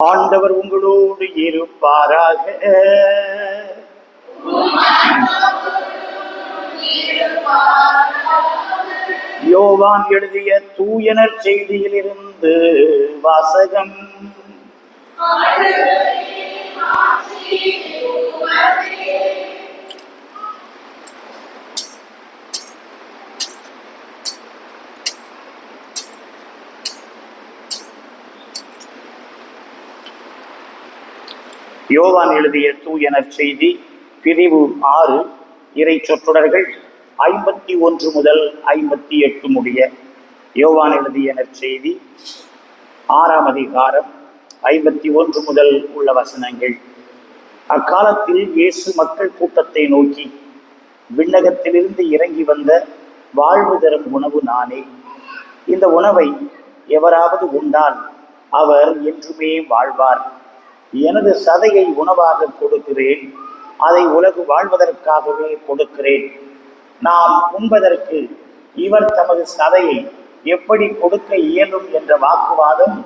ஆண்டவர் உங்களோடு இருப்பாராக. யோவான் எழுதிய தூய நற்செய்தியிலிருந்து வாசகம். யோவான் எழுதிய தூய நற்செய்தி பிரிவு 6 இறை சொற்றொடர்கள் 51 முதல் 58 முடிய. யோவான் எழுதிய நற்செய்தி 6ஆம் அதிகாரம் 51 முதல் உள்ள வசனங்கள். அக்காலத்தில் இயேசு மக்கள் கூட்டத்தை நோக்கி, விண்ணகத்திலிருந்து இறங்கி வந்த வாழ்வு தரும் உணவு நானே. இந்த உணவை எவராவது உண்டால் அவர் என்றுமே வாழ்வார். எனது சதையை உணவாக கொடுக்கிறேன், அதை உலகு வாழ்வதற்காகவே கொடுக்கிறேன். நாம் உண்பதற்கு இவர் தமது சதையை எப்படி கொடுக்க இயலும் என்ற வாக்குவாதம்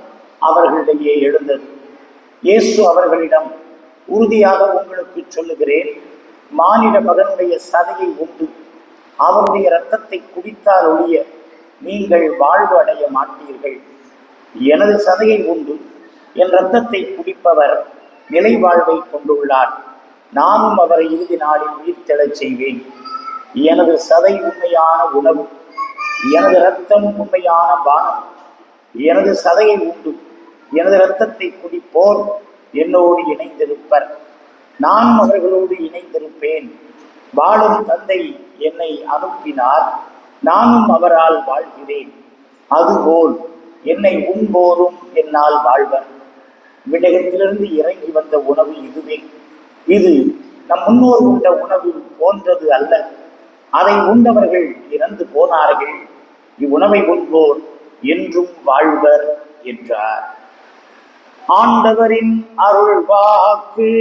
அவர்களிடையே எழுந்தது. இயேசு அவர்களிடம், உறுதியாக உங்களுக்கு சொல்லுகிறேன், மானிட மகனுடைய சதையை உண்டு அவருடைய இரத்தத்தை குடித்தால் ஒழிய நீங்கள் வாழ்வு அடைய மாட்டீர்கள். எனது சதையை உண்டு என் இரத்தத்தை குடிப்பவர் நிலை வாழ்வை கொண்டுள்ளார். நானும் அவரை இறுதி நாளில் உயிர்த்தெழச் செய்வேன். எனது சதை உண்மையான உணவு, எனது இரத்தம் உண்மையான பானம். எனது சதையை உண்டு எனது இரத்தத்தை குடிப்போர் என்னோடு இணைந்திருப்பர், நானும் அவர்களோடு இணைந்திருப்பேன். வாழும் தந்தை என்னை அனுப்பினார், நானும் அவரால் வாழ்கிறேன். அதுபோல் என்னை உண்போரும் என்னால் வாழ்வர். விண்ணகத்திலிருந்து இறங்கி வந்த உணவு இதுவே. இது நம் முன்னோர் உண்ட உணவு போன்றது அல்ல. அதை உண்டவர்கள் இறந்து போனார்கள். இவ்வுணவை உண்போர் என்றும் வாழ்வர் என்றார். ஆண்டவரின் அருள் வாக்கு.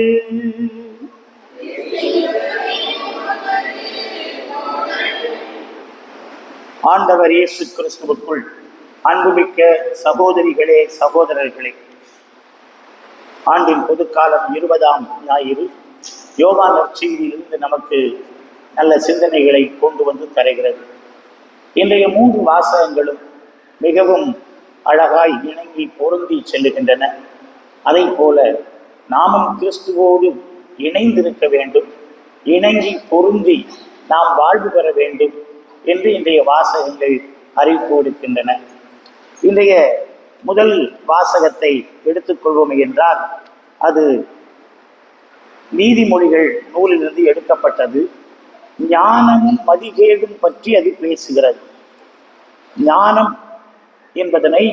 ஆண்டவர் இயேசு கிறிஸ்துவுக்குள் அன்புமிக்க சகோதரிகளே, சகோதரர்களே, ஆண்டின் பொதுக்காலம் 20ஆம் ஞாயிறு யோவான் நற்செய்தியிலிருந்து நமக்கு நல்ல சிந்தனைகளை கொண்டு வந்து தருகிறது. இன்றைய 3 வாசகங்களும் மிகவும் அழகாய் இணங்கி பொருந்தி செல்லுகின்றன. அதை போல நாமும் கிறிஸ்துவோடு இணைந்திருக்க வேண்டும், இணங்கி பொருந்தி நாம் வாழ்வு பெற வேண்டும் என்று இன்றைய வாசகங்கள் அறிவிப்பு கொடுக்கின்றன. இன்றைய முதல் வாசகத்தை எடுத்துக்கொள்வோம் என்றால் அது நீதிமொழிகள் நூலிலிருந்து எடுக்கப்பட்டது. ஞானமும் மதிகேடும் பற்றி அது பேசுகிறது. ஞானம் என்பதனை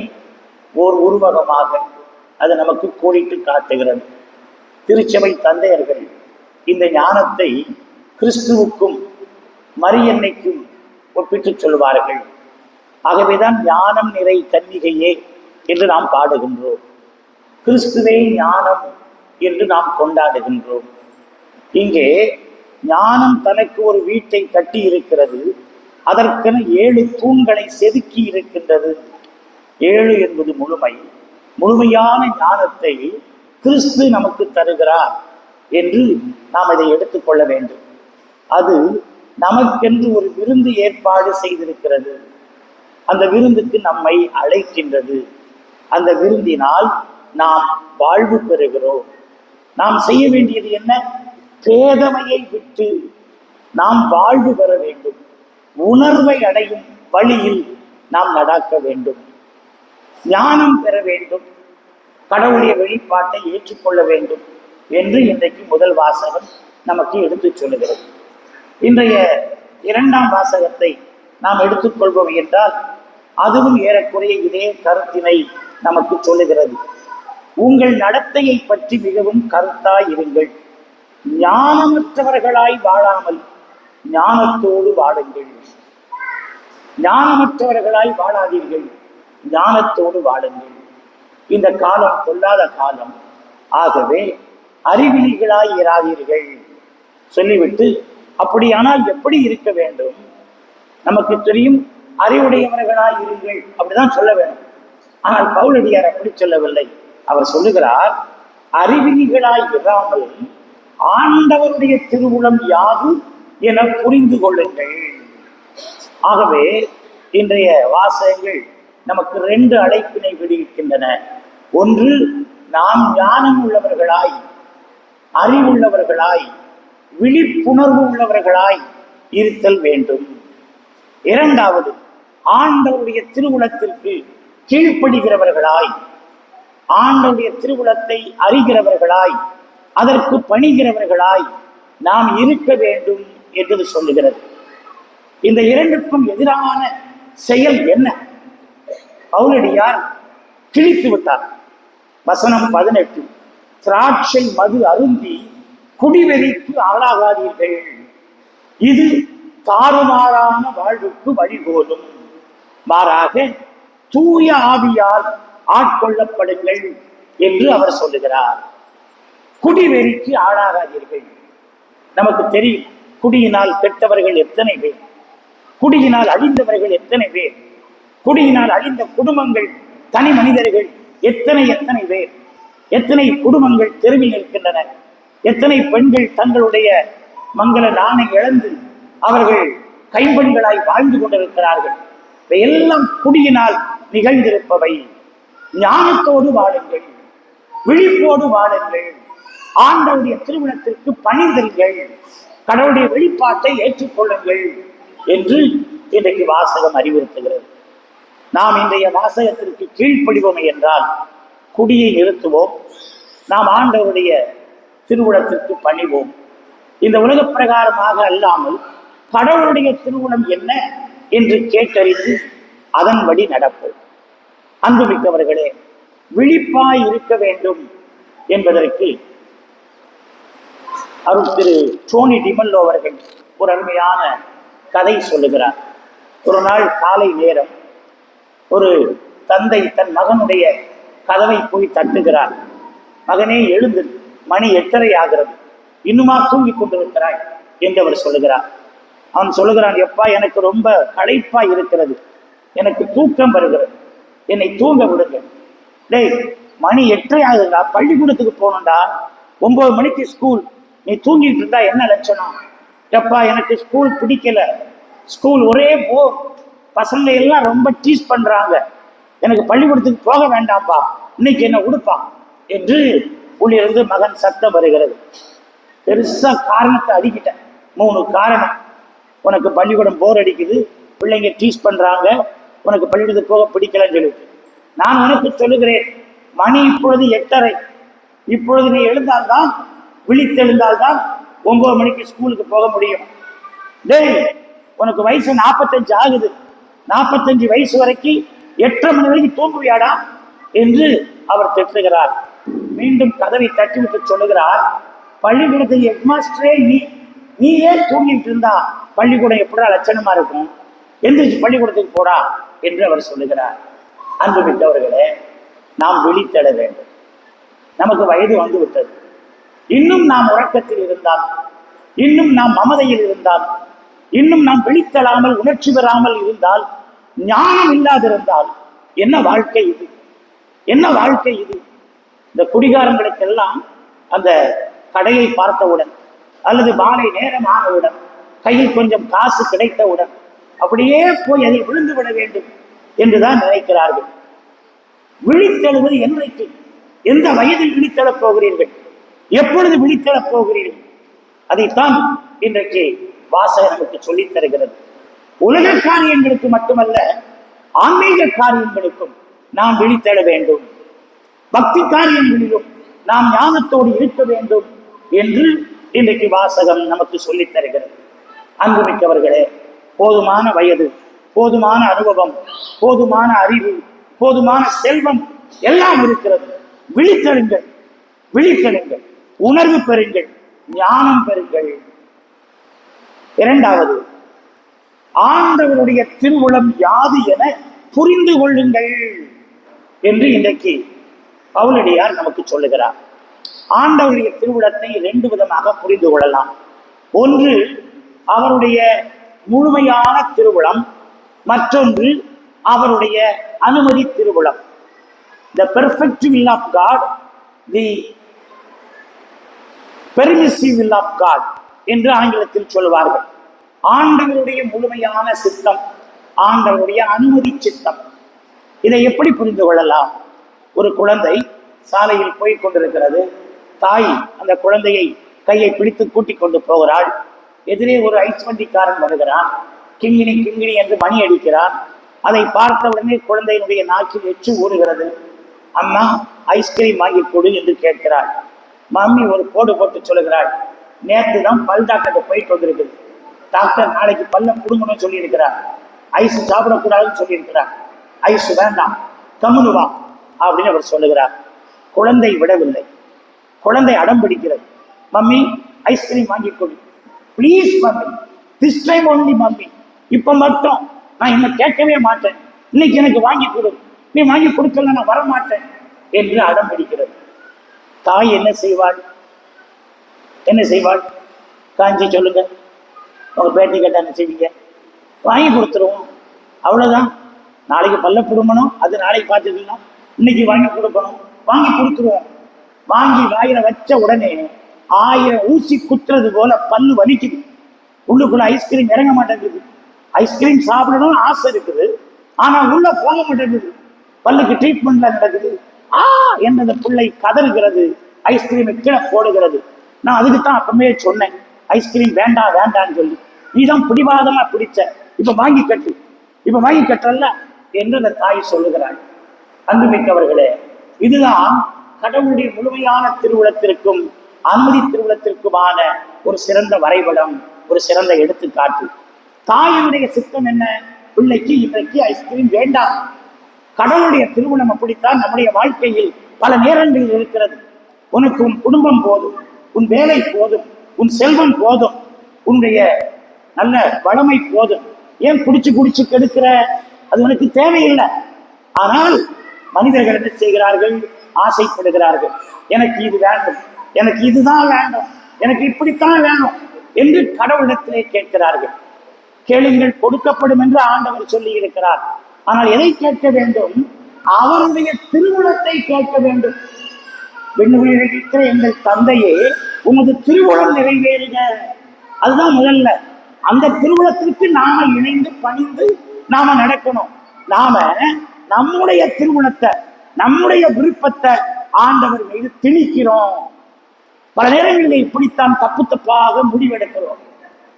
ஓர் உருவகமாக அது நமக்கு கோடிட்டு காட்டுகிறது. திருச்சபை தந்தையர்கள் இந்த ஞானத்தை கிறிஸ்துவுக்கும் மரியன்னைக்கும் ஒப்பிட்டு சொல்வார்கள். ஆகவேதான் ஞானம் நிறை கன்னிகையே என்று நாம் பாடுகின்றோம். கிறிஸ்துவே ஞானம் என்று நாம் கொண்டாடுகின்றோம். இங்கே ஞானம் தனக்கு ஒரு வீட்டை கட்டி இருக்கிறது. அதற்கென 7 தூண்களை செதுக்கி இருக்கின்றது. 7 என்பது முழுமை. முழுமையான ஞானத்தை கிறிஸ்து நமக்கு தருகிறார் என்று நாம் இதை எடுத்துக்கொள்ள வேண்டும். அது நமக்கென்று ஒரு விருந்து ஏற்பாடு செய்திருக்கிறது. அந்த விருந்துக்கு நம்மை அழைக்கின்றது. அந்த விருந்தினால் நாம் வாழ்வு பெறுகிறோம். நாம் செய்ய வேண்டியது என்ன? பேதமையை விட்டு நாம் வாழ்வு பெற வேண்டும். உணர்வை அடையும் வழியில் நாம் நடக்க வேண்டும். ஞானம் பெற வேண்டும். கடவுளுடைய வெளிப்பாட்டை ஏற்றுக்கொள்ள வேண்டும் என்று இன்றைக்கு முதல் வாசகம் நமக்கு எடுத்துச் சொல்லுகிறது. இன்றைய 2ஆம் வாசகத்தை நாம் எடுத்துக்கொள்வோம் என்றால் அதுவும் ஏறக்குறைய இதே கருத்தினை நமக்கு சொல்லுகிறது. உங்கள் நடத்தையை பற்றி மிகவும் கருத்தாய் இருங்கள். ஞானமற்றவர்களாய் வாழாமல் ஞானத்தோடு வாழுங்கள். ஞானமற்றவர்களாய் வாழாதீர்கள், ஞானத்தோடு வாழுங்கள். இந்த காலம் கொள்ளாத காலம். ஆகவே அறிவிலிகளாய் இராதீர்கள் சொல்லிவிட்டு, அப்படியானால் எப்படி இருக்க வேண்டும்? நமக்கு தெரியும், அறிவுடையவர்களாய் இருங்கள் அப்படிதான் சொல்ல வேண்டும். ஆனால் பவுலடியார் அப்படி சொல்லவில்லை. அவர் சொல்லுகிறார், அறிவிலிகளாய் இராமல் ஆண்டவருடைய திருவுளம் யாது என புரிந்து கொள்ளுங்கள். ஆகவே இன்றைய வாசகங்கள் நமக்கு 2 அழைப்பினை விடுவிக்கின்றன. ஒன்று, நாம் ஞானம் உள்ளவர்களாய், அறிவுள்ளவர்களாய், விழிப்புணர்வு உள்ளவர்களாய் இருத்தல் வேண்டும். இரண்டாவது, ஆண்டவருடைய திருவுளத்திற்கு கீழ்ப்படுகிறவர்களாய், ஆண்டவருடைய திருவுளத்தை அறிகிறவர்களாய், அதற்கு பணிகிறவர்களாய் நாம் இருக்க வேண்டும் என்று சொல்லுகிறது. இந்த இரண்டுக்கும் எதிரான செயல் என்ன? பவுலடியார் கிழித்து விட்டார். வசனம் 18, திராட்சை மது அருந்தி குடிவெறிக்கு ஆளாகாதீர்கள், இது தாறுமாறான வாழ்வுக்கு வழிகோலும், மாறாக தூய ஆவியால் ஆட்கொள்ளப்படுங்கள் என்று அவர் சொல்லுகிறார். குடிவெறிக்கு ஆளாகாதீர்கள். நமக்கு தெரியும், குடியினால் கெட்டவர்கள் எத்தனை பேர், குடியினால் அழிந்தவர்கள் எத்தனை பேர், குடியினால் அழிந்த குடும்பங்கள், தனி மனிதர்கள் எத்தனை எத்தனை பேர், எத்தனை குடும்பங்கள் தெருவில் இருக்கின்றன, எத்தனை பெண்கள் தங்களுடைய மங்கள நாணை இழந்து அவர்கள் கைம்பெண்களாய் வாழ்ந்து கொண்டிருக்கிறார்கள். இவையெல்லாம் குடியினால் நிகழ்ந்திருப்பவை. ஞானத்தோடு வாழுங்கள், விழிப்போடு வாழுங்கள், ஆண்டவருடைய திருமணத்திற்கு பணிந்தீர்கள், கடவுளுடைய வெளிப்பாட்டை ஏற்றுக்கொள்ளுங்கள் என்று இன்றைக்கு வாசகம் அறிவுறுத்துகிறது. நாம் இன்றைய வாசகத்திற்கு கீழ்ப்படிவோமே என்றால் குடியை நிறுத்துவோம், நாம் ஆண்டவருடைய திருவுளத்திற்கு பணிவோம். இந்த உலக பிரகாரமாக அல்லாமல் கடவுளுடைய திருவுளம் என்ன என்று கேட்டறிந்து அதன்படி நடப்போம். அன்புமிக்கவர்களே, விழிப்பாய் இருக்க வேண்டும் என்பதற்கு அருள் திரு டோனி டிமல்லோ அவர்கள் ஒரு அருமையான கதை சொல்லுகிறார். ஒரு நாள் காலை நேரம் ஒரு தந்தை தன் மகனுடைய கதவை போய் தட்டுகிறார். மகனே எழுந்து, மணி 8:30 ஆகிறது, இன்னுமா தூங்கி கொண்டிருக்கிறாய் என்று அவர் சொல்லுகிறார். அவன் சொல்லுகிறான், எப்பா எனக்கு ரொம்ப களைப்பா இருக்கிறது, எனக்கு தூக்கம் வருகிறது, என்னை தூங்க விடுங்க. டேய், மணி 8:30 ஆகுதுடா, பள்ளிக்கூடத்துக்கு போகணும்டா, 9 மணிக்கு ஸ்கூல், நீ தூங்கிட்டு இருந்தா என்ன லட்சணம்? எப்பா எனக்கு ஸ்கூல் பிடிக்கல, ஸ்கூல் ஒரே பசங்க எல்லாம் ரொம்ப டீஸ் பண்றாங்க, எனக்கு பள்ளிக்கூடத்துக்கு போக வேண்டாம்ப்பா, இன்னைக்கு என்ன உடுப்பா என்று உள்ளிருந்து மகன் சத்தம் வருகிறது. பெருசா காரணத்தை அடிக்கிட்டேன், 3 காரணம். உனக்கு பள்ளிக்கூடம் போர் அடிக்குது, பிள்ளைங்க டீஸ் பண்றாங்க, உனக்கு பள்ளிக்கூடத்துக்கு போக பிடிக்கலன்னு சொல்லிட்டு நான் உனக்கு சொல்லுகிறேன், மணி இப்பொழுது 8:30, இப்பொழுது நீ எழுந்தால்தான், விழித்தெழுந்தால்தான் 9 மணிக்கு ஸ்கூலுக்கு போக முடியும். டேய், உனக்கு வயசு 45 ஆகுது, 45 வயசு வரைக்கும் 8:30 மணி வரைக்கும் தூங்குவியாடா என்று அவர் திட்டுகிறார். மீண்டும் கதவை தட்டிவிட்டு சொல்லுகிறார், பள்ளிக்கூடத்தில் ஹெட்மாஸ்டரே நீ ஏன் தூங்கிட்டு இருந்தா பள்ளிக்கூடம் எப்படா லட்சணமா இருக்கும், எந்திரிச்சு பள்ளிக்கூடத்துக்கு போடா என்று அவர் சொல்லுகிறார். அன்புமிக்கவர்களே, நாம் விழித்தெழ வேண்டும். நமக்கு வயது வந்து விட்டது. இன்னும் நாம் உறக்கத்தில் இருந்தால், இன்னும் நாம் மமதையில் இருந்தால், இன்னும் நாம் விழித்தெழாமல் உணர்ச்சி பெறாமல் இருந்தால், ஞானம் இல்லாதிருந்தால் என்ன வாழ்க்கை இது? என்ன வாழ்க்கை இது? இந்த குடிகாரங்களுக்கெல்லாம் அந்த கடையை பார்த்தவுடன் அல்லது மாலை நேரம் ஆனவுடன், கையில் கொஞ்சம் காசு கிடைத்தவுடன் அப்படியே போய் அதில் விழுந்து விட வேண்டும் என்றுதான் நினைக்கிறார்கள். விழித்தெழுவது என்றைக்கு? எந்த வயதில் விழித்தெழப் போகிறீர்கள்? எப்பொழுது விழித்தெழப் போகிறீர்கள்? அதைத்தான் இன்றைக்கு வாசகம் நமக்கு சொல்லித் தருகிறது. உலக காரியங்களுக்கு மட்டுமல்ல, ஆன்மீக காரியங்களுக்கும் நாம் விழித்தெழ வேண்டும். பக்தி காரியங்களிலும் நாம் ஞானத்தோடு இருக்க வேண்டும் என்று இன்றைக்கு வாசகம் நமக்கு சொல்லித் தருகிறது. அன்புமிக்கவர்களே, போதுமான வயது, போதுமான அனுபவம், போதுமான அறிவு, போதுமான செல்வம் எல்லாம் இருக்கிறது. விழித்தெழுங்கள், விழித்தெழுங்கள், உணர்வு பெறுங்கள், ஞானம் பெறுங்கள். இரண்டாவது, ஆண்டவருடைய திருவுளம் யாது என புரிந்து கொள்ளுங்கள் என்று இன்றைக்கு பவுலடியார் நமக்கு சொல்லுகிறார். ஆண்டவருடைய திருவுளத்தை 2 விதமாக புரிந்து கொள்ளலாம். ஒன்று அவருடைய முழுமையான திருவுளம், மற்றொன்று அவருடைய அனுமதி திருவுளம். the perfect will of God, the permissive will of God என்று ஆங்கிலத்தில் சொல்வார்கள். ஆண்டவருடைய முழுமையான சித்தம், ஆண்டவருடைய அனுமதி சித்தம். இதை எப்படி புரிந்து கொள்ளலாம்? ஒரு குழந்தை சாலையில் போய் கொண்டிருக்கிறது. தாய் அந்த குழந்தையை கையை பிடித்து கூட்டிக் கொண்டு போகிறாள். எதிரே ஒரு ஐஸ் வண்டிக்காரன் வருகிறான். கிங்கிணி கிங்கிணி என்று மணி அடிக்கிறான். அதை பார்த்த உடனே குழந்தையினுடைய நாக்கில் எச்சு ஊறுகிறது. அம்மா, ஐஸ்கிரீம் வாங்கி கொடு என்று கேட்கிறாள். மம்மி ஒரு போடு போட்டு சொல்லுகிறாள், நேற்று தான் பல் டாக்டர் போயிட்டு வந்திருக்குது. டாக்டர் நாளைக்கு பல்ல புடுங்கணும்னு சொல்லியிருக்கிறார். ஐஸ் சாப்பிடக்கூடாதுன்னு சொல்லியிருக்கிறார். ஐஸ் வேண்டாம், கம்முனு வா அப்படின்னு அவர் சொல்லுகிறார். குழந்தை விடவில்லை. குழந்தை அடம் பிடிக்கிறது. மம்மி, ஐஸ்கிரீம் வாங்கி கொடு please mummy, this time only mummy, இப்போ மட்டும் நான் என்ன கேட்கவே மாட்டேன், இன்னைக்கு எனக்கு வாங்கி கொடு, நீ வாங்கி கொடுக்கல நான் வரமாட்டேன் என்று அடம் பிடிக்கிறது. தாய் என்ன செய்வாள்? என்ன செய்வாள்? காஞ்சி சொல்லுங்க, உங்க பேட்டி கேட்டா என்ன செய்வீங்க? வாங்கி கொடுத்துருவோம், அவ்வளவுதான். நாளைக்கு பல்ல புடுங்கணும், அது நாளைக்கு பார்த்துக்கலாம், இன்னைக்கு வாங்கி கொடுக்கணும், வாங்கி கொடுத்துருவோம். வாங்கி வாயில வச்ச உடனே 1000 ஊசி குத்துறது போல பல்லு வலிக்குது. உள்ளுக்குள்ள ஐஸ்கிரீம் இறங்க மாட்டேங்குது. ஐஸ்கிரீம் சாப்பிடணும்னு ஆசை இருக்குது, ஆனா உள்ள போக மாட்டேங்குது. பல்லுக்கு ட்ரீட்மெண்ட்ல நடக்குது. என்ற அந்த பிள்ளை கதறுகிறது, ஐஸ்கிரீமை கீழே போடுகிறது. நான் அதுக்கு தான் அப்பவே சொன்னேன், ஐஸ்கிரீம் வேண்டாம் வேண்டான்னு சொல்லி. நீதான் பிடிவாதமா பிடிச்ச, இப்ப வாங்கி கட்டு, இப்ப வாங்கி கட்டல என்று அந்த தாய் சொல்லுகிறாள். அன்புமிக்கவர்களே, இதுதான் கடவுளுடைய முழுமையான திருவுளத்திற்கும் அனுமதி திருவுளத்திற்குமான ஒரு சிறந்த வரைபடம், ஒரு சிறந்த எடுத்துக்காட்டு. தாயினுடைய சித்தம் என்ன? பிள்ளைக்கு இன்றைக்கு ஐஸ்கிரீம் வேண்டாம். கடவுளுடைய திருவுளம் அப்படித்தான் நம்முடைய வாழ்க்கையில் பல நேரங்களில் இருக்கிறது. உனக்கு உன் குடும்பம் போதும், உன் வேலை போதும், உன் செல்வம் போதும், உன்னுடைய நல்ல வளமை போதும், ஏன் குடிச்சு குடிச்சு கெடுக்கிற? அது உனக்கு தேவையில்லை. ஆனால் மனிதர்கள் என்ன செய்கிறார்கள்? ஆசைப்படுகிறார்கள். எனக்கு இது வேண்டும், எனக்கு இதுதான் வேண்டும், எனக்கு இப்படித்தான் வேணும் என்று கடவுளிடத்திலே கேட்கிறார்கள். கேளுங்கள் கொடுக்கப்படும் என்று ஆண்டவர் சொல்லி இருக்கிறார். ஆனால் எதை கேட்க வேண்டும்? அவருடைய திருவுளத்தை கேட்க வேண்டும். விண்ணுயிர் இருக்கிற எங்கள் தந்தையே, உமது திருவுளம் நிறைவேறுக. அதுதான் முதல்ல. அந்த திருவுளத்திற்கு நாம இணைந்து பணிந்து நாம நடக்கணும். நாம நம்முடைய திருவுளத்தை, நம்முடைய விருப்பத்தை ஆண்டவர் மீது திணிக்கிறோம். பல நேரங்களில் இப்படித்தான் தப்பு தப்பாக முடிவெடுக்கிறோம்,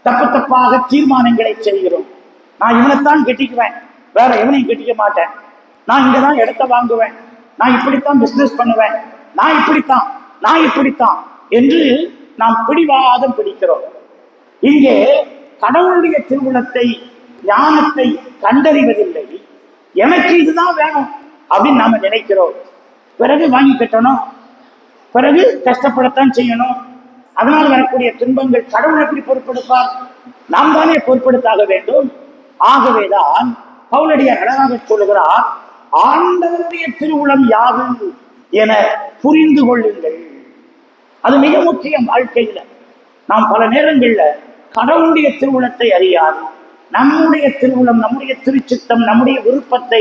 தப்பு தப்பாக தீர்மானங்களை செய்கிறோம். நான் இவனைத்தான் கட்டிக்குவேன், வேற எவனையும் கட்டிக்க மாட்டேன், நான் இங்கதான் இடத்த வாங்குவேன், நான் இப்படித்தான் பிசினஸ் பண்ணுவேன், நான் இப்படித்தான் என்று நாம் பிடிவாதம் பிடிக்கிறோம். இங்கே கடவுளுடைய திருவுளத்தை, ஞானத்தை கண்டறிவதில்லை. எனக்கு இதுதான் வேணும் அப்படின்னு நாம நினைக்கிறோம். பிறகு வாங்கி கட்டணும், பிறகு கஷ்டப்படத்தான் செய்யணும். அதனால் வரக்கூடிய துன்பங்கள் கடவுள் எப்படி பொறுப்பெடுப்பார்? நாம் தானே பொறுப்பெடுத்தாக வேண்டும். ஆகவேதான் பவுலடியார் அழகாக சொல்லுகிறார், ஆண்டவருடைய திருவுளம் யாது என புரிந்து கொள்ளுங்கள். அது மிக முக்கியம். வாழ்க்கையில நாம் பல நேரங்கள்ல கடவுளுடைய திருவுளத்தை அறியாது, நம்முடைய திருவுளம், நம்முடைய திருச்சித்தம், நம்முடைய விருப்பத்தை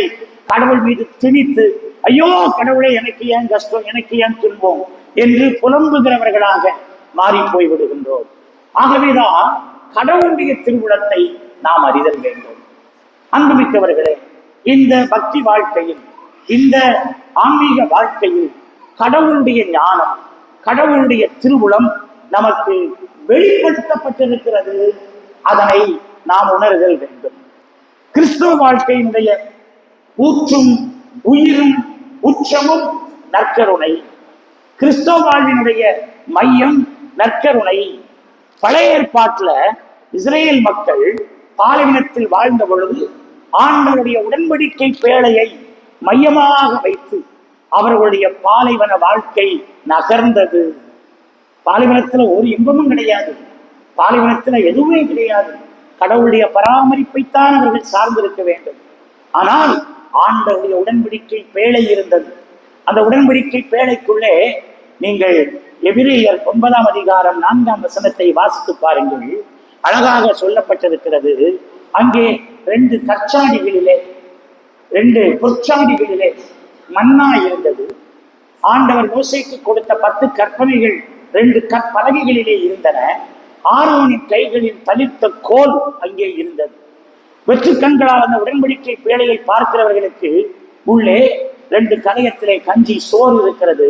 கடவுள் மீது திணித்து, ஐயோ கடவுளே எனக்கு ஏன் கஷ்டம், எனக்கு ஏன் துன்பம் என்று புலம்புகிறவர்களாக மாறி போய் விடுகின்றோம். ஆகவேதான் கடவுளுடைய திருவுளத்தை நாம் அறிதல் வேண்டும். அன்புமிக்கவர்களே, இந்த பக்தி வாழ்க்கையில், இந்த ஆன்மீக வாழ்க்கையில் கடவுளுடைய ஞானம், கடவுளுடைய திருவுளம் நமக்கு வெளிப்படுத்தப்பட்டிருக்கிறது. அதனை நாம் உணர்தல் வேண்டும். கிறிஸ்துவ வாழ்க்கையினுடைய ஊற்றும் உயிரும் உச்சமும் நற்கருணை. கிறிஸ்தவ வாழ்வினுடைய மையம் நற்கருணை. பழைய ஏற்பாட்டில் இஸ்ரேல் மக்கள் பாலைவனத்தில் வாழ்ந்த பொழுது ஆண்டவருடைய உடன்படிக்கை பேழையை மையமாக வைத்து அவர்களுடைய பாலைவன வாழ்க்கை நகர்ந்தது. பாலைவனத்துல ஒரு இன்பமும் கிடையாது, பாலைவனத்துல எதுவுமே கிடையாது. கடவுளுடைய பராமரிப்பைத்தான் அவர்கள் சார்ந்திருக்க வேண்டும். ஆனால் ஆண்டவருடைய உடன்படிக்கை பேழை இருந்தது. அந்த உடன்படிக்கை பேழைக்குள்ளே நீங்கள் எபிரேயர் 9ஆம் அதிகாரம் 4ஆம் வசனத்தை வாசித்து பாருங்கள். அழகாக சொல்லப்பட்டிருக்கிறது. அங்கே 2 கற்சாடிகளிலே, 2 பொற்சாடிகளிலே மன்னா இருந்தது. ஆண்டவர் மோசேக்கு கொடுத்த 10 கற்பனைகள் 2 கற்பலகைகளிலே இருந்தன. ஆரோனின் கைகளில் தளிர்த்த கோல் அங்கே இருந்தது. வெற்று கண்களால் அந்த உடன்படிக்கை பேழையை பார்க்கிறவர்களுக்கு உள்ளே 2 கலயத்திலே கஞ்சி சோறு இருக்கிறது,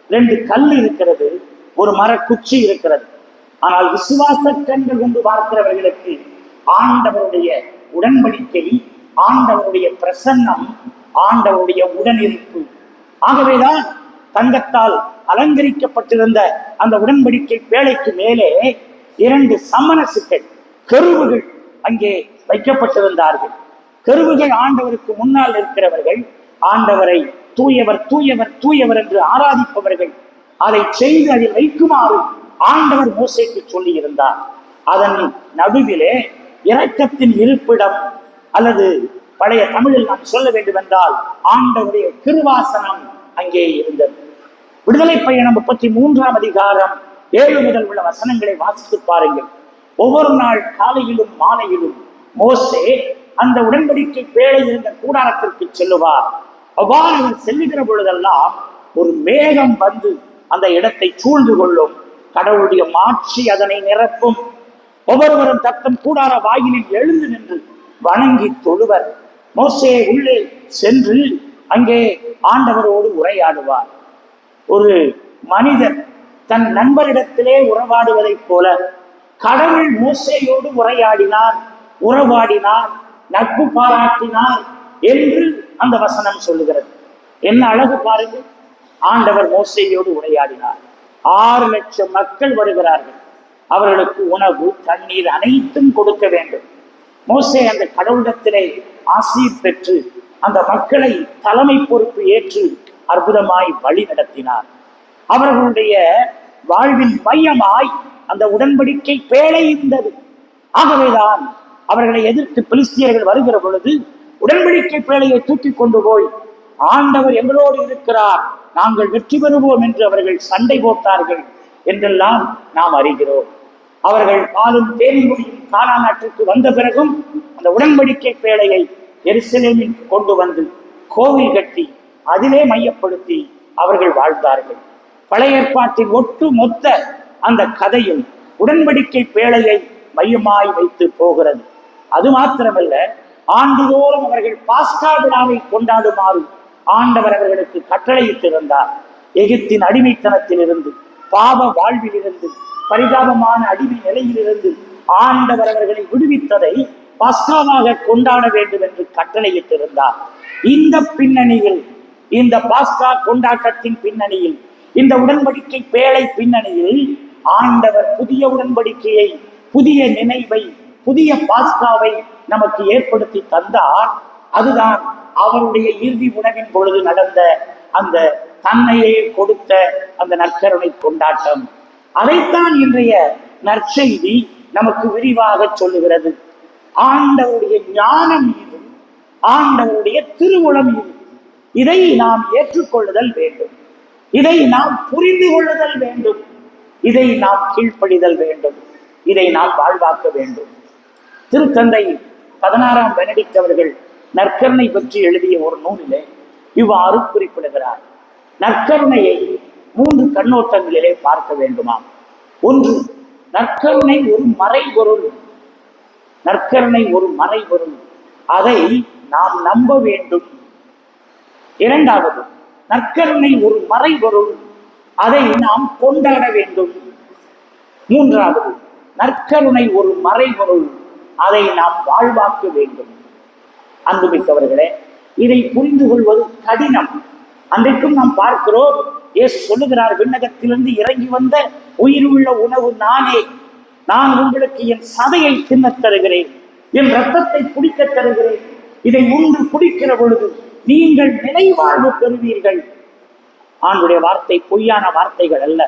2 கல் இருக்கிறது, ஒரு மரக்குச்சி இருக்கிறது. ஆனால் விசுவாச கண்கள் கொண்டு பார்க்கிறவர்களுக்கு ஆண்டவருடைய உடன்படிக்கை, ஆண்டவருடைய பிரசன்னம், ஆண்டவருடைய உடனிருப்பு. ஆகவேதான் தங்கத்தால் அலங்கரிக்கப்பட்டிருந்த அந்த உடன்படிக்கை பேழைக்கு மேலே 2 சமணசுகள், கெருவுகள் அங்கே வைக்கப்பட்டிருந்தார்கள். கெருவுகள் ஆண்டவருக்கு முன்னால் இருக்கிறவர்கள், ஆண்டவரை தூயவர் தூயவர் தூயவர் என்று ஆராதிப்பவர்கள். அதை செய்து அதில் வைக்குமாறு ஆண்டவர் மோசேக்கு சொல்லி இருந்தார். அதன் நடுவிலே இரக்கத்தின் இருப்பிடம், அல்லது பழைய தமிழில் நாம் சொல்ல வேண்டும் என்றால் ஆண்டவருடைய கிருபாசனம் அங்கே இருந்தது. விடுதலை பயணம் 33ஆம் அதிகாரம் 7 முதல் உள்ள வசனங்களை வாசித்து பாருங்கள். ஒவ்வொரு நாள் காலையிலும் மாலையிலும் மோசே அந்த உடன்படிக்கை பேழை இருந்த கூடாரத்திற்கு செல்லுவார். அவ்வாறு அவர் செல்லுகிற பொழுதெல்லாம் ஒரு மேகம் வந்து அந்த இடத்தை சூழ்ந்து கொள்ளும். கடவுளுடைய மாட்சி அதனை நிரப்பும். ஒவ்வொருவரும் தத்தம் கூடார வாயிலில் எழுந்து நின்று வணங்கி தொழுவர். மோசே உள்ளே சென்று அங்கே ஆண்டவரோடு உரையாடுவார். ஒரு மனிதர் தன் நண்பரிடத்திலே உறவாடுவதைப் போல கடவுள் மோசேயோடு உரையாடினார், உறவாடினார், நட்பு பாராட்டினார் என்று அந்த வசனம் சொல்லுகிறது. என்ன அழகு பாருங்கள்! ஆண்டவர் மோசேயோடு உரையாடினார். 6 லட்சம் மக்கள் வருகிறார்கள். அவர்களுக்கு உணவு, தண்ணீர் அனைத்தும் கொடுக்க வேண்டும். மோசே அந்த கடவுளிடத்திலே ஆசீர் பெற்று அந்த மக்களை தலைமை பொறுப்பு ஏற்று அற்புதமாய் வழி நடத்தினார். அவர்களுடைய வாழ்வின் மையமாய் அந்த உடன்படிக்கை பேழை இருந்தது. ஆகவேதான் அவர்களை எதிர்த்து பெலிஸ்தியர்கள் வருகிற பொழுது உடன்படிக்கை பேழையை தூக்கி கொண்டு போய் ஆண்டவர் எங்களோடு இருக்கிறார், நாங்கள் வெற்றி பெறுவோம் என்று அவர்கள் சண்டை போட்டார்கள் என்றெல்லாம் நாம் அறிகிறோம். அவர்கள் பாலும் தேனிமொழியும் கானான் நாட்டுக்கு வந்த பிறகும் அந்த உடன்படிக்கை பேழையை எருசலேமில் கொண்டு வந்து கோவில் கட்டி அதிலே மையப்படுத்தி அவர்கள் வாழ்ந்தார்கள். பழைய ஏற்பாட்டின் ஒட்டு மொத்த அந்த கதையும் உடன்படிக்கை பேழையை மையமாய் வைத்து போகிறது. அது மாத்திரமல்ல, ஆண்டுதோறும் அவர்கள் பாஸ்கா விழாவை கொண்டாடுமாறு ஆண்டவர் அவர்களுக்கு கட்டளையிட்டிருந்தார். எகிப்தின் அடிமைத்தனத்தில் இருந்து, பாவ வாழ்வில் இருந்து, பரிதாபமான அடிமை நிலையிலிருந்து ஆண்டவர் அவர்களை விடுவித்ததை பாஸ்காவாக கொண்டாட வேண்டும் என்று கட்டளையிட்டிருந்தார். இந்த பின்னணியில், இந்த பாஸ்கா கொண்டாட்டத்தின் பின்னணியில், இந்த உடன்படிக்கை பேழை பின்னணியில் ஆண்டவர் புதிய உடன்படிக்கையை, புதிய நினைவை, புதிய பாஸ்காவை நமக்கு ஏற்படுத்தி தந்தார். அதுதான் அவருடைய இறுதி உணவின் பொழுது நடந்த அந்த தன்னையே கொடுத்த அந்த நற்கருணை கொண்டாட்டம். அதைத்தான் இன்றைய நற்செய்தி நமக்கு விரிவாக சொல்லுகிறது. ஆண்டவருடைய ஞானம் இது, ஆண்டவருடைய திருவுளம் இது. இதை நாம் ஏற்றுக்கொள்ளுதல் வேண்டும், இதை நாம் புரிந்து கொள்ளுதல் வேண்டும், இதை நாம் கீழ்ப்படிதல் வேண்டும், இதை நாம் வாழ்வாக்க வேண்டும். திருத்தந்தை 16ஆம் பெனடிக்ட் அவர்கள் நற்கருணை பற்றி எழுதிய ஒரு நூலிலே இவ்வாறு குறிப்பிடுகிறார். நற்கருணையை 3 கண்ணோட்டங்களிலே பார்க்க வேண்டுமாம். ஒன்று, நற்கருணை ஒரு மறைபொருள். நற்கருணை ஒரு மறைபொருள், அதை நாம் நம்ப வேண்டும். இரண்டாவது, நற்கருணை ஒரு மறைபொருள், அதை நாம் கொண்டாட வேண்டும். மூன்றாவது, நற்கருணை ஒரு மறைபொருள், அதை நாம் வாழ்வாக்க வேண்டும். அன்புமிக்கவர்களே, இதை புரிந்து கொள்வது கடினம். அன்றைக்கும் நாம் பார்க்கிறோம், இயேசு சொல்லுகிறார், விண்ணகத்திலிருந்து இறங்கி வந்த உயிருள்ள உணவு நானே, நான் உங்களுக்கு என் சதையை தின்னத் தருகிறேன், என் இரத்தத்தை குடிக்க தருகிறேன். இதை உண்டு குடிக்கிற பொழுது நீங்கள் நிலைவாழ்வு பெறுவீர்கள். ஆண்டுடைய வார்த்தை பொய்யான வார்த்தைகள் அல்ல,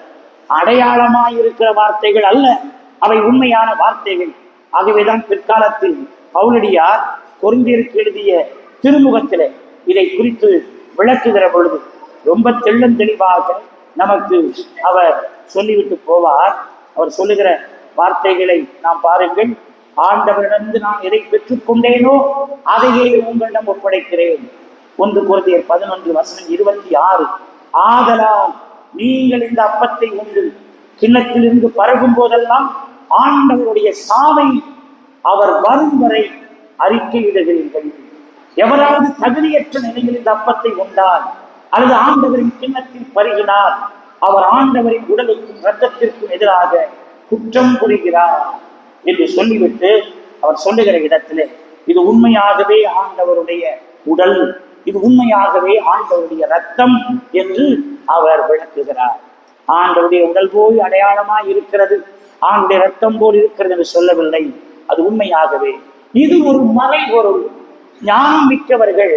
அடையாளமாயிருக்கிற வார்த்தைகள் அல்ல, அவை உண்மையான வார்த்தைகள். ஆகவேதான் பிற்காலத்தில் பவுலடியார் கொரிந்தியருக்கு எழுதிய திருமுகத்திலே இதை குறித்து விளக்குகிற பொழுது ரொம்ப தெளிவாக நமக்கு அவர் சொல்லிவிட்டு போவார். அவர் சொல்லுகிற வார்த்தைகளை நாம் பாருங்கள். ஆண்டவரிடமிருந்து நான் எதை பெற்றுக்கொண்டேனோ அதையே உங்களிடம் ஒப்படைக்கிறேன். 1 Corinthians 11:26. ஆதலால் நீங்கள் இந்த அப்பத்தை உண்டு கிண்ணத்திலிருந்து பருகும் போதெல்லாம் ஆண்டவருடைய சாவை அவர் வரும் வரை அறிக்கையிடுகிறீர்கள். எவராவது தகுதியற்ற நிலையில் இந்த அப்பத்தை உண்டால் அல்லது ஆண்டவரின் கிண்ணத்தில் பருகினால் அவர் ஆண்டவரின் உடலுக்கும் இரத்தத்திற்கும் எதிராக குற்றம் புரிகிறார் என்று சொல்லிவிட்டு அவர் சொல்லுகிற இடத்திலே இது உண்மையாகவே ஆண்டவருடைய உடல், இது உண்மையாகவே ஆண்டவருடைய இரத்தம் என்று அவர் விளக்குகிறார். ஆண்டவருடைய உடல் போய் அடையாளமாய் இருக்கிறது, ஆண்டுடைய இரத்தம் போல் இருக்கிறது என்று சொல்லவில்லை. அது உண்மையாகவே இது ஒரு மறைபொருள். ஞானம் மிக்கவர்கள்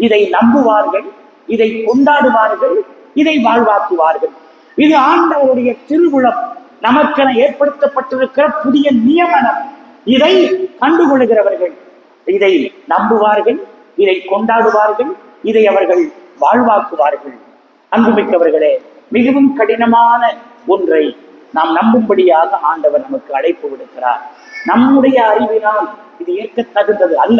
இதை நம்புவார்கள், இதை கொண்டாடுவார்கள், இதை வாழ்வாக்குவார்கள். இது ஆண்டவருடைய திருவுளம், நமக்கென ஏற்படுத்தப்பட்டிருக்கிற புதிய நியமனம். இதை கண்டுகொள்கிறவர்கள் இதை நம்புவார்கள், இதை கொண்டாடுவார்கள், இதை அவர்கள் வாழ்வாக்குவார்கள். அன்புமிக்கவர்களே, மிகவும் கடினமான ஒன்றை நாம் நம்பும்படியாக ஆண்டவர் நமக்கு அழைப்பு விடுக்கிறார். நம்முடைய அறிவினால் இது ஏற்க தகுந்தது அல்ல,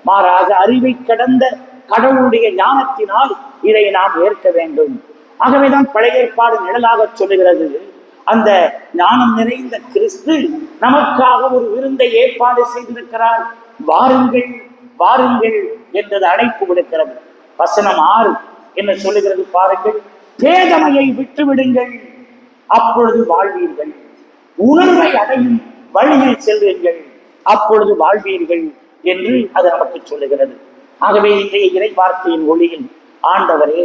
மாறாக அறிவை கடந்த கடவுளுடைய ஞானத்தினால் இதை நாம் ஏற்க வேண்டும். ஆகவேதான் பழைய ஏற்பாடு நிழலாக சொல்லுகிறது, அந்த ஞானம் நிறைந்த கிறிஸ்து நமக்காக ஒரு விருந்தை ஏற்பாடு செய்திருக்கிறார். வாருங்கள் வாருங்கள் என்றது அழைப்பு விடுக்கிறது. வசனம் 6 என்ன சொல்லுகிறது பாருங்கள். பேதமையை விட்டுவிடுங்கள், அப்பொழுது வாழ்வீர்கள். உணர்வை அடையும் வழியில் செல்வீர்கள், அப்பொழுது வாழ்வீர்கள் என்று அது நமக்கு சொல்லுகிறது. ஆகவே இன்றைய இறை வார்த்தையின் ஒளியில் ஆண்டவரே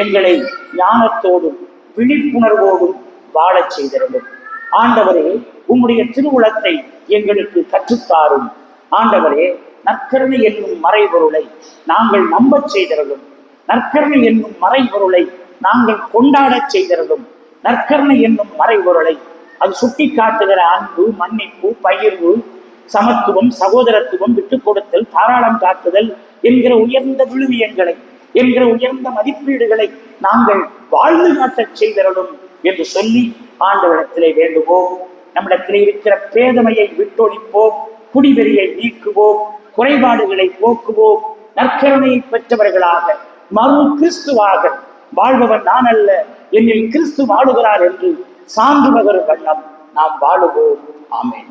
எங்களை ஞானத்தோடும் விழிப்புணர்வோடும் வாழச் செய்திருந்தோம். ஆண்டவரே உம்முடைய திருவுளத்தை எங்களுக்கு கற்றுத்தாரும். ஆண்டவரே நற்கருணை என்னும் மறைபொருளை நாங்கள் நம்பச் செய்திருந்தோம். நற்கருணை என்னும் மறைபொருளை நாங்கள் கொண்டாடச் செய்திருந்தோம். நற்கருணை என்னும் மறைபொருளை அது சுட்டி காட்டுகிற அன்பு, மன்னிப்பு, பகிர்வு, சமத்துவம், சகோதரத்துவம், விட்டுக் கொடுத்தல், தாராளம் காட்டுதல் என்கிற உயர்ந்த விழுமியங்களை, என்கிற உயர்ந்த மதிப்பீடுகளை நாங்கள் வாழ்ந்து காட்டச் செய்திருந்தோம் என்று சொல்லி ஆண்டவரிடத்திலே வேண்டுவோம். நம்மிடத்திலே இருக்கிற பேதமையை விட்டொழிப்போம், குடிவெறியை நீக்குவோம், குறைபாடுகளை போக்குவோம், நற்கருணையை பெற்றவர்களாக மறு கிறிஸ்துவாக வாழ்பவன் நான் அல்ல, என்னில் கிறிஸ்து வாழுகிறார் என்று சான்று பகரும் வண்ணம் நாம் வாழுவோம். ஆமென்.